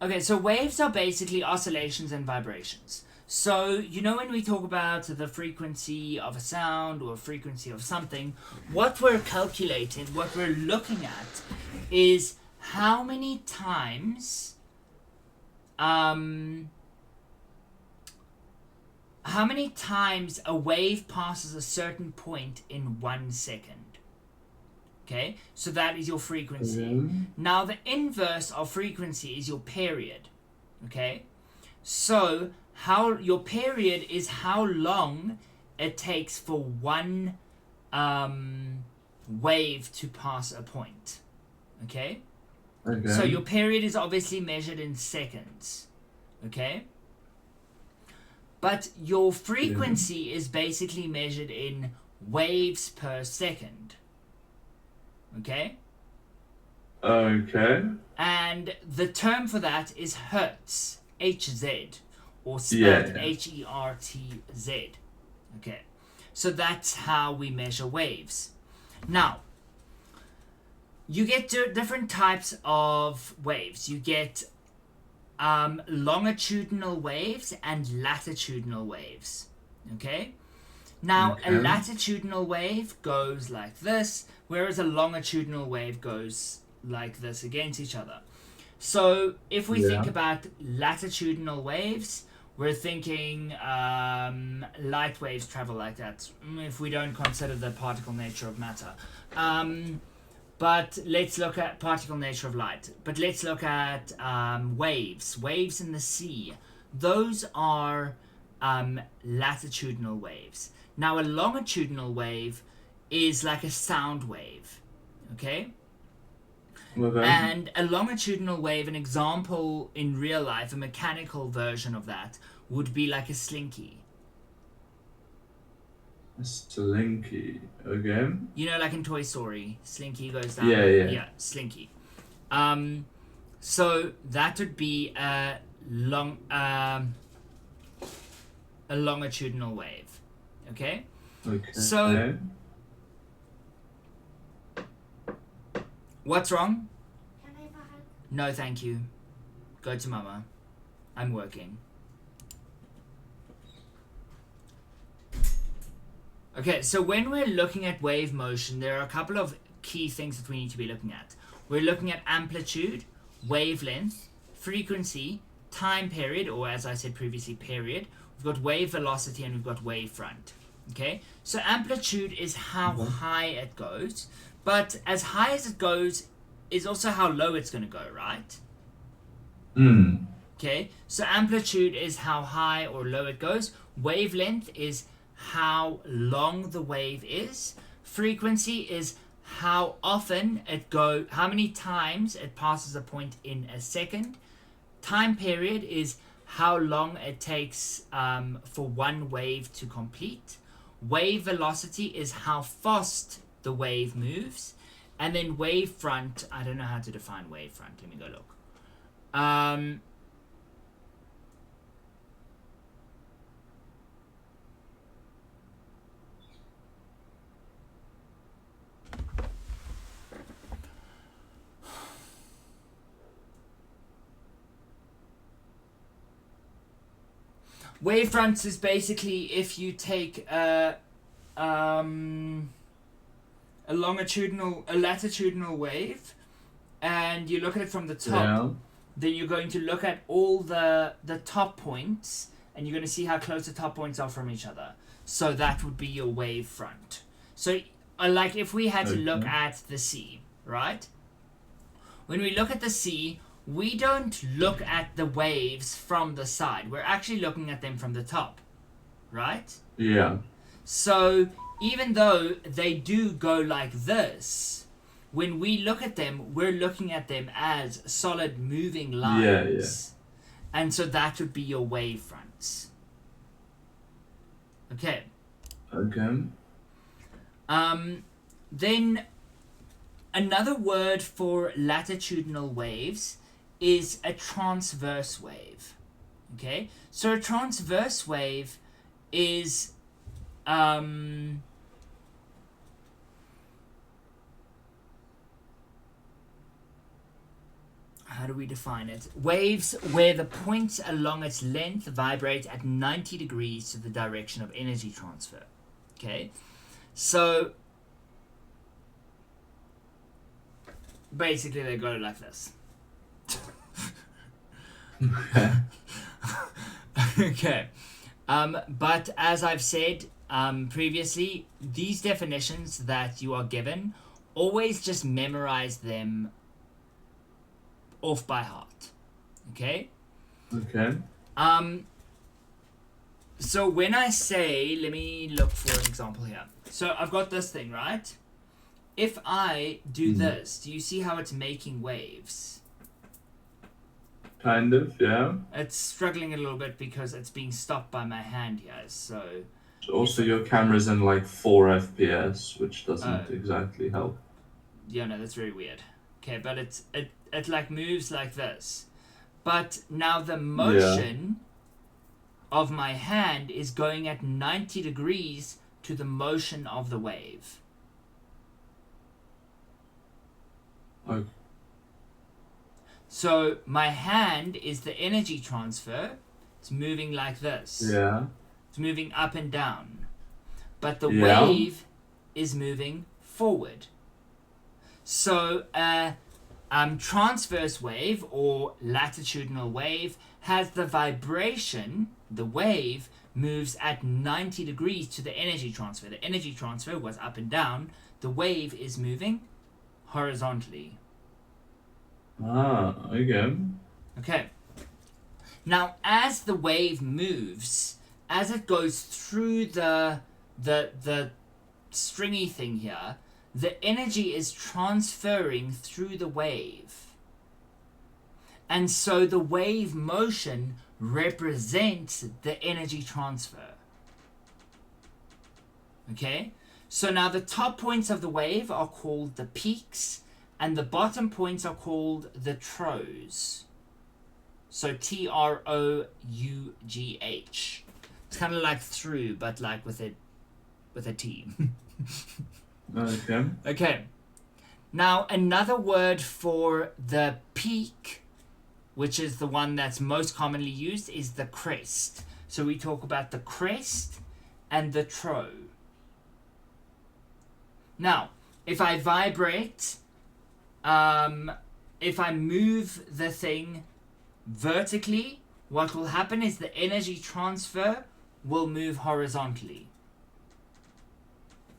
Okay, so waves are basically oscillations and vibrations. So, you know, when we talk about the frequency of a sound or frequency of something, what we're calculating, what we're looking at, is how many times, how many times a wave passes a certain point in 1 second. Okay, so that is your frequency. Now, the inverse of frequency is your period. Okay, so how your period is how long it takes for one wave to pass a point. Okay, so your period is obviously measured in seconds. Okay, but your frequency is basically measured in waves per second. Okay? Okay. And the term for that is Hertz, HZ, or spelled HERTZ. Okay. So that's how we measure waves. Now, you get different types of waves. You get longitudinal waves and latitudinal waves. Okay? Now, a latitudinal wave goes like this, whereas a longitudinal wave goes like this against each other. So, if we think about latitudinal waves, we're thinking light waves travel like that, if we don't consider the particle nature of matter. But let's look at particle nature of light. But let's look at waves in the sea. Those are latitudinal waves. Now, a longitudinal wave is like a sound wave, okay? And a longitudinal wave, an example in real life, a mechanical version of that, would be like a slinky. A slinky, okay. You know, like in Toy Story, Slinky goes down. Yeah, Slinky. So that would be a longitudinal wave. Okay? So, what's wrong? Can I have a hug? No, thank you. Go to mama. I'm working. Okay, so when we're looking at wave motion, there are a couple of key things that we need to be looking at. We're looking at amplitude, wavelength, frequency, time period, or as I said previously, period. We've got wave velocity and we've got wave front. Okay, so amplitude is how high it goes, but as high as it goes is also how low it's going to go, right? Okay, so amplitude is how high or low it goes. Wavelength is how long the wave is. Frequency is how often it goes, how many times it passes a point in a second. Time period is how long it takes for one wave to complete. Wave velocity is how fast the wave moves. And then wave front, I don't know how to define wave front. Let me go look. Wavefronts is basically if you take a latitudinal wave and you look at it from the top, then you're going to look at all the top points and you're going to see how close the top points are from each other. So that would be your wave front. So like if we had to look at the sea, right? When we look at the sea, we don't look at the waves from the side. We're actually looking at them from the top, right? Yeah. So even though they do go like this, when we look at them, we're looking at them as solid moving lines. Yeah. And so that would be your wave fronts. Okay. Then another word for latitudinal waves is a transverse wave. Okay, so a transverse wave is how how do we define it? Waves where the points along its length vibrate at 90 degrees to the direction of energy transfer. Okay, so basically they go like this. Okay, but as I've said previously, these definitions that you are given, always just memorize them off by heart. Okay? Okay. So when I say, let me look for an example here. So I've got this thing, right? If I do this, do you see how it's making waves? Kind of, yeah. It's struggling a little bit because it's being stopped by my hand here, so... Also, your camera's in like 4 FPS, which doesn't exactly help. Yeah, no, that's very weird. Okay, but it like moves like this. But now the motion of my hand is going at 90 degrees to the motion of the wave. Okay. So my hand is the energy transfer. It's moving like this. Yeah. It's moving up and down. But the wave is moving forward. So transverse wave or latitudinal wave has the vibration, the wave moves at 90 degrees to the energy transfer. The energy transfer was up and down. The wave is moving horizontally. Ah, okay. Okay. Now, as the wave moves, as it goes through the stringy thing here, the energy is transferring through the wave. And so the wave motion represents the energy transfer. Okay? So now the top points of the wave are called the peaks, and the bottom points are called the trows. So Trough. It's kind of like through, but like with a T. Okay. Okay. Now another word for the peak, which is the one that's most commonly used, is the crest. So we talk about the crest and the trough. Now, if I vibrate, if I move the thing vertically, what will happen is the energy transfer will move horizontally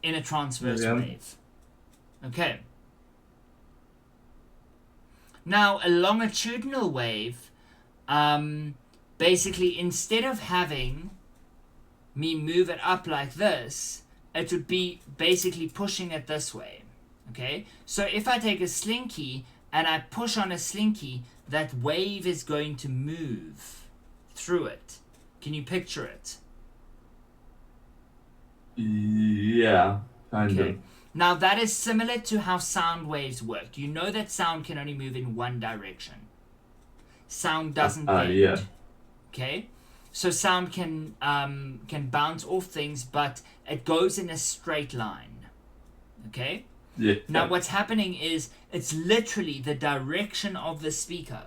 in a transverse wave. Okay. Now, a longitudinal wave, basically, instead of having me move it up like this, it would be basically pushing it this way. Okay? So if I take a slinky and I push on a slinky, that wave is going to move through it. Can you picture it? Yeah, kind of. Now that is similar to how sound waves work. You know that sound can only move in one direction. Sound doesn't bend. Yeah. Okay? So sound can bounce off things, but it goes in a straight line. Okay? Yeah. Now what's happening is it's literally the direction of the speaker.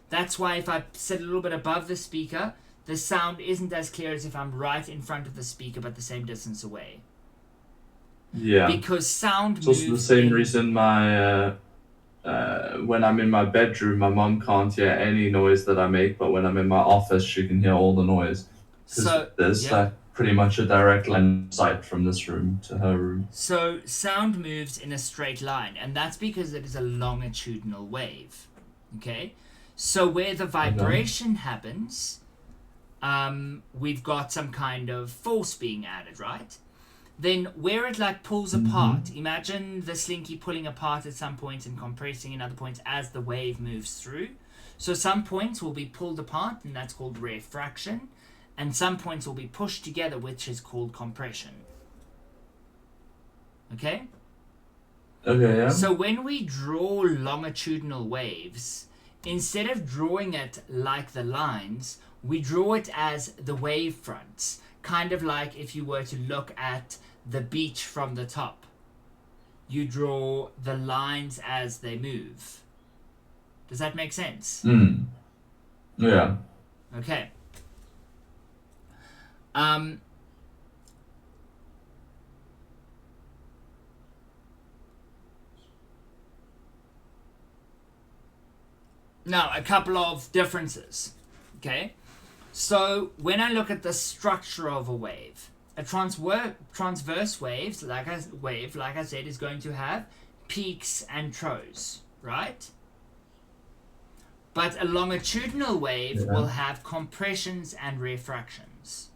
That's why if I sit a little bit above the speaker, the sound isn't as clear as if I'm right in front of the speaker but the same distance away. Yeah. Because sound it's also the same reason my when I'm in my bedroom, my mom can't hear any noise that I make, but when I'm in my office, she can hear all the noise. So there's like pretty much a direct line of sight from this room to her room. So sound moves in a straight line, and that's because it is a longitudinal wave. Okay? So where the vibration happens, we've got some kind of force being added, right? Then where it like pulls apart, imagine the slinky pulling apart at some points and compressing in other points as the wave moves through. So some points will be pulled apart, and that's called rarefaction, and some points will be pushed together, which is called compression. Okay? Okay, yeah. So when we draw longitudinal waves, instead of drawing it like the lines, we draw it as the wave fronts. Kind of like if you were to look at the beach from the top. You draw the lines as they move. Does that make sense? Yeah. Okay. Now, a couple of differences. Okay. So, when I look at the structure of a wave, a transverse wave, like I said, is going to have peaks and troughs, right? But a longitudinal wave will have compressions and refractions.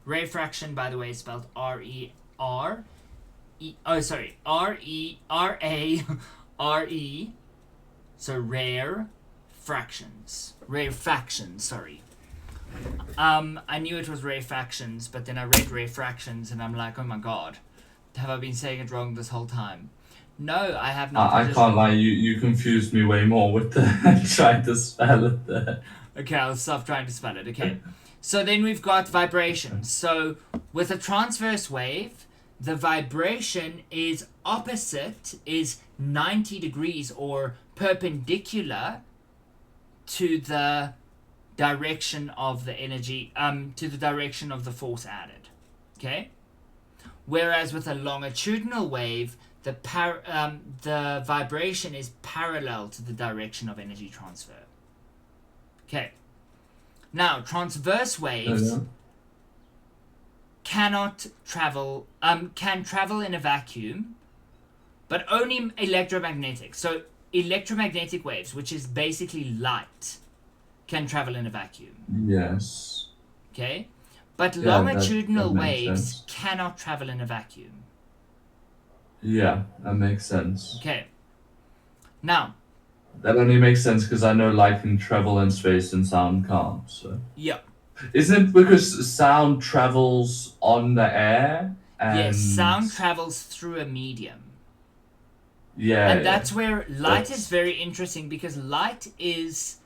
Refraction, by the way, is spelled R-E-R-E-R-A-R-E. So rarefactions, sorry. I knew it was rarefactions, but then I read refractions and I'm like, oh my god, have I been saying it wrong this whole time? No, I have not. I can't lie, you confused me way more with the trying to spell it there. Okay, I'll stop trying to spell it. Okay. So then we've got vibrations. So with a transverse wave, the vibration is 90 degrees or perpendicular to the direction of the energy, to the direction of the force added. Okay? Whereas with a longitudinal wave, the vibration is parallel to the direction of energy transfer. Okay. Now, transverse waves can travel in a vacuum, but only electromagnetic. So electromagnetic waves, which is basically light, can travel in a vacuum. Yes. Okay? But longitudinal waves cannot travel in a vacuum. Yeah, that makes sense. Okay. Now, that only makes sense because I know light can travel in space and sound can't. So. Yeah. Isn't it because sound travels on the air? Yes, sound travels through a medium. Yeah. And that's where light is very interesting, because light is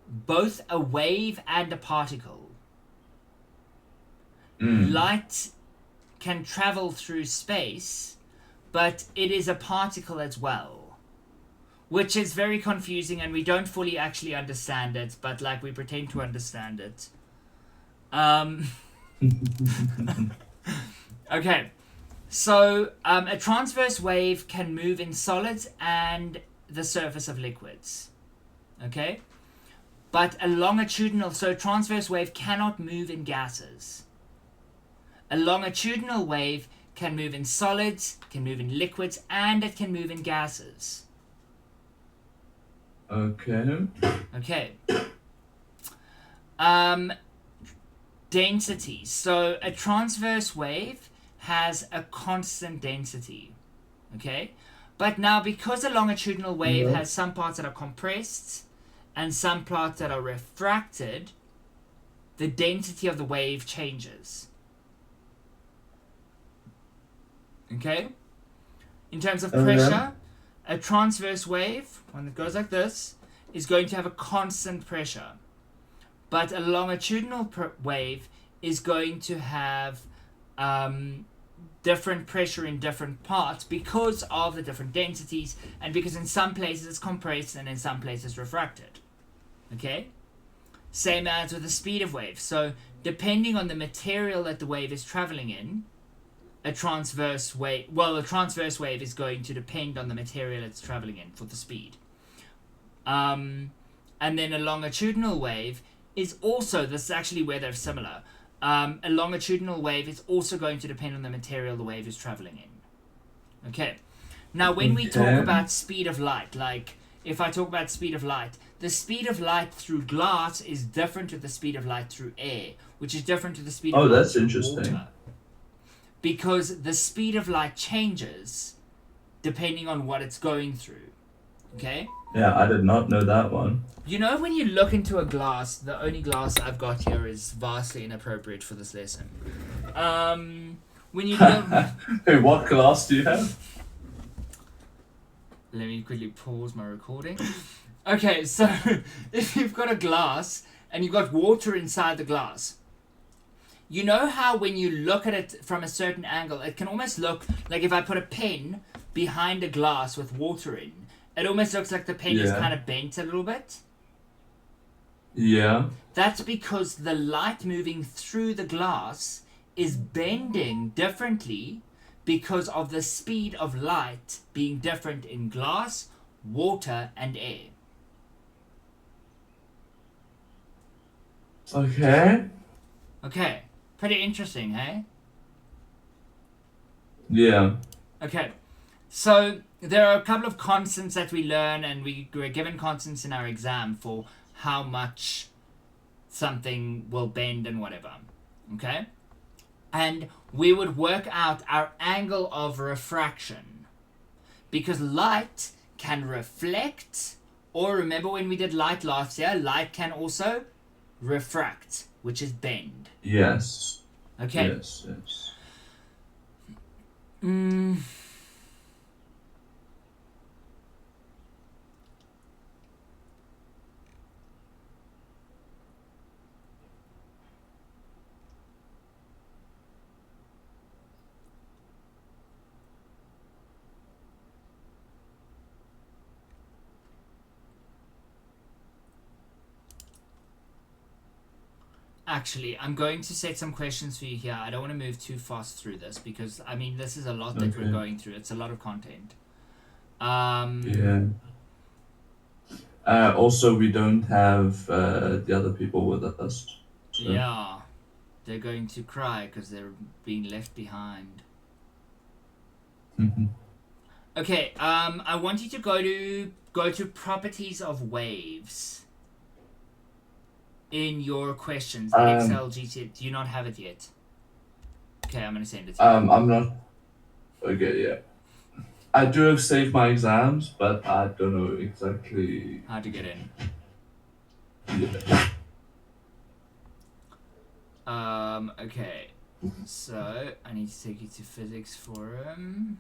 both a wave and a particle. Light can travel through space, but it is a particle as well, which is very confusing, and we don't fully actually understand it, but like we pretend to understand it. Okay, so a transverse wave can move in solids and the surface of liquids. Okay, but a longitudinal, so a transverse wave cannot move in gases. A longitudinal wave can move in solids, can move in liquids, and it can move in gases. Okay. Okay. Density. So a transverse wave has a constant density. Okay? But now, because a longitudinal wave has some parts that are compressed and some parts that are refracted, the density of the wave changes. Okay? In terms of pressure, a transverse wave, when it goes like this, is going to have a constant pressure. But a longitudinal wave is going to have different pressure in different parts because of the different densities, and because in some places it's compressed and in some places refracted. Okay? Same as with the speed of wave. So depending on the material that the wave is traveling in, a transverse wave is going to depend on the material it's traveling in for the speed. And then a longitudinal wave is also, this is actually where they're similar. A longitudinal wave is also going to depend on the material the wave is traveling in. Okay. Now, when we talk about speed of light, like if I talk about speed of light, the speed of light through glass is different to the speed of light through air, which is different to the speed of light through water. Because the speed of light changes depending on what it's going through. Okay? Yeah, I did not know that one. You know, when you look into a glass, the only glass I've got here is vastly inappropriate for this lesson. When you look... Hey, what glass do you have? Let me quickly pause my recording. Okay, so if you've got a glass and you've got water inside the glass, you know how when you look at it from a certain angle, it can almost look like if I put a pen behind a glass with water in, It almost looks like the pen is kind of bent a little bit. Yeah. That's because the light moving through the glass is bending differently because of the speed of light being different in glass, water, and air. Okay. Okay, pretty interesting, hey? Yeah. Okay, so there are a couple of constants that we learn, and we're given constants in our exam for how much something will bend and whatever. Okay? And we would work out our angle of refraction. Because light can reflect, or remember when we did light last year, light can also refract, which is bend. Yes. Okay. Yes. Actually, I'm going to set some questions for you here. I don't want to move too fast through this because, I mean, this is a lot that we're going through. It's a lot of content. Yeah. Also, we don't have the other people with us. So. Yeah. They're going to cry because they're being left behind. Okay, I want you to go to properties of waves in your questions. Excel GT. Do you not have it yet? Okay, I'm gonna send it to you. I'm not. Okay, yeah. I do have saved my exams, but I don't know exactly how to get in. Yeah. Okay. So I need to take you to physics forum.